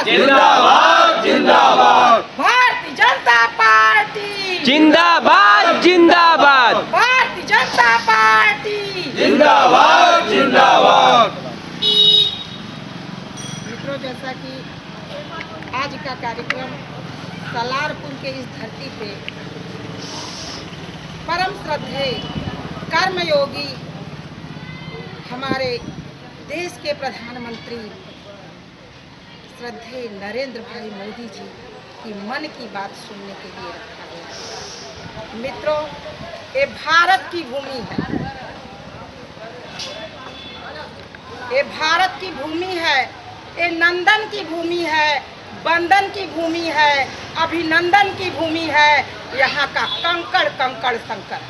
जिंदाबाद जिंदाबाद। भारतीय जनता पार्टी जिंदाबाद जिंदाबाद। भारतीय जनता पार्टी जिंदाबाद जिंदाबाद। मित्रों, जैसा कि आज का कार्यक्रम सलारपुर के इस धरती पे परम श्रद्धेय कर्मयोगी हमारे देश के प्रधानमंत्री श्रद्धेय नरेंद्र भाई मोदी जी की मन की बात सुनने के लिए रखा गया। मित्रों, ये भारत की भूमि है, ये भारत की भूमि है, ये नंदन की भूमि है, बंदन की भूमि है, अभिनंदन की भूमि है, यहाँ का कंकड़ कंकड़ संकट।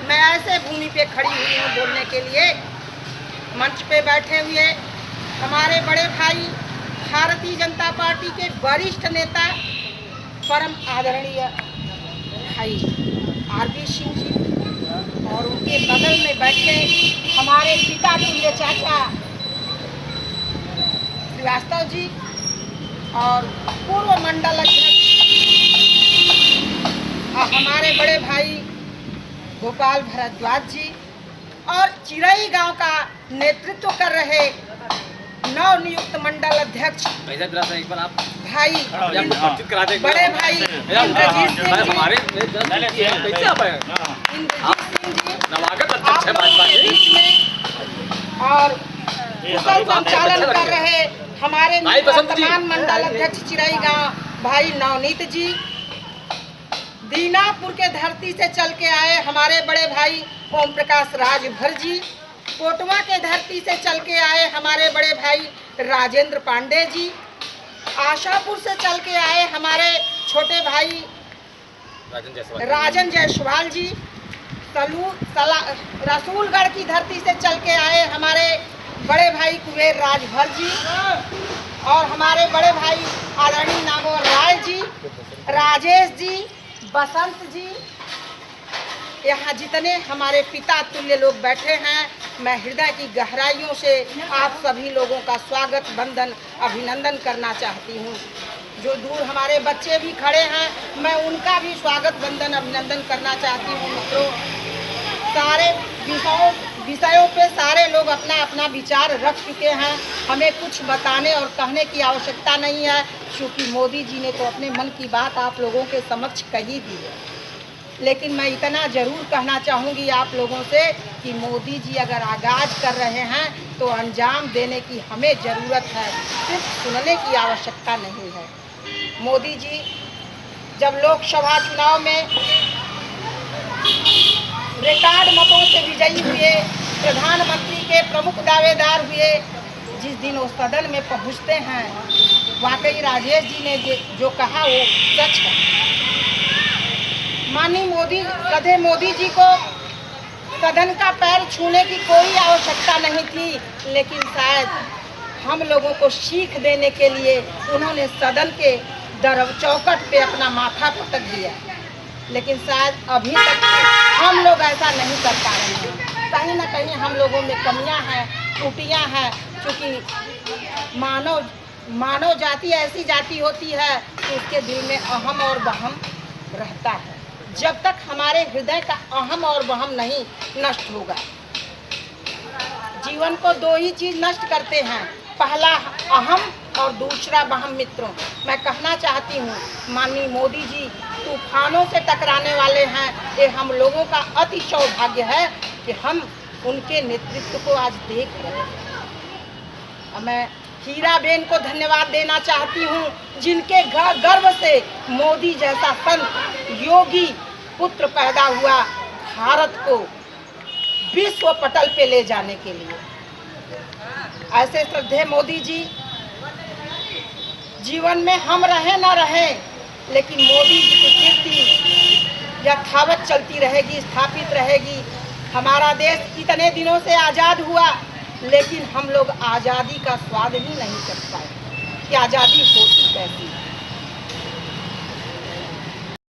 मैं ऐसे भूमि पे खड़ी हुई हूँ बोलने के लिए। मंच पे बैठे हुए हमारे बड़े भाई भारतीय जनता पार्टी के वरिष्ठ नेता परम आदरणीय भाई आरबी सिंह जी और उनके बगल में बैठे हमारे पिता तुल्य चाचा श्रीवास्तव जी और पूर्व मंडल अध्यक्ष हमारे बड़े भाई गोपाल भारद्वाज जी और चिरई गांव का नेतृत्व कर रहे नव नियुक्त मंडल अध्यक्ष भाई बड़े भाई इंद्रजीत सिंह जी और कुशल संचालन कर रहे हमारे वर्तमान मंडल अध्यक्ष चिरई गांव भाई नवनीत जी, दीनापुर के धरती से चल के आए हमारे बड़े भाई ओम प्रकाश राजभर जी, कोटवा के धरती से चल के आए हमारे बड़े भाई राजेंद्र पांडे जी, आशापुर से चल के आए हमारे छोटे भाई राजन जायसवाल जी, रसूलगढ़ की धरती से चल के आए हमारे बड़े भाई कुबेर राजभर जी और हमारे बड़े भाई आदरणीय नागौर राय जी, राजेश जी, बसंत जी, यहाँ जितने हमारे पिता तुल्य लोग बैठे हैं, मैं हृदय की गहराइयों से आप सभी लोगों का स्वागत वंदन अभिनंदन करना चाहती हूँ। जो दूर हमारे बच्चे भी खड़े हैं, मैं उनका भी स्वागत वंदन अभिनंदन करना चाहती हूँ। मित्रों, सारे विषयों पे सारे लोग अपना अपना विचार रख चुके हैं, हमें कुछ बताने और कहने की आवश्यकता नहीं है, क्योंकि मोदी जी ने तो अपने मन की बात आप लोगों के समक्ष कही दी है। लेकिन मैं इतना ज़रूर कहना चाहूँगी आप लोगों से कि मोदी जी अगर आगाज कर रहे हैं तो अंजाम देने की हमें ज़रूरत है, सिर्फ सुनने की आवश्यकता नहीं है। मोदी जी जब लोकसभा चुनाव में रिकॉर्ड मतों से विजयी हुए, प्रधानमंत्री के प्रमुख दावेदार हुए, जिस दिन वो सदन में पहुंचते हैं, वाकई राजेश जी ने जो कहा वो सच है। माननीय मोदी जी को सदन का पैर छूने की कोई आवश्यकता नहीं थी, लेकिन शायद हम लोगों को सीख देने के लिए उन्होंने सदन के चौखट पे अपना माथा पटक दिया। लेकिन शायद अभी तक हम लोग ऐसा नहीं कर पा रहे हैं। कहीं ना कहीं हम लोगों में कमियां हैं, त्रुटियां हैं, क्योंकि मानव जाति ऐसी जाति होती है कि उसके दिल में अहम और वहम रहता है। जब तक हमारे हृदय का अहम और वहम नहीं नष्ट होगा, जीवन को दो ही चीज़ नष्ट करते हैं, पहला अहम और दूसरा वहम। मित्रों, मैं कहना चाहती हूँ, माननीय मोदी जी तूफानों से टकराने वाले हैं। ये हम लोगों का अति सौभाग्य है कि हम उनके नेतृत्व को आज देख रहे हैं। मैं हीराबेन को धन्यवाद देना चाहती हूँ, जिनके गर्व से मोदी जैसा संत योगी पुत्र पैदा हुआ भारत को विश्व पटल पे ले जाने के लिए। ऐसे श्रद्धेय मोदी जी, जीवन में हम रहे ना रहे, लेकिन मोदी जी की कीर्ति यथावत चलती रहेगी, स्थापित रहेगी। हमारा देश इतने दिनों से आज़ाद हुआ, लेकिन हम लोग आज़ादी का स्वाद ही नहीं कर पाए कि आज़ादी होती कैसी।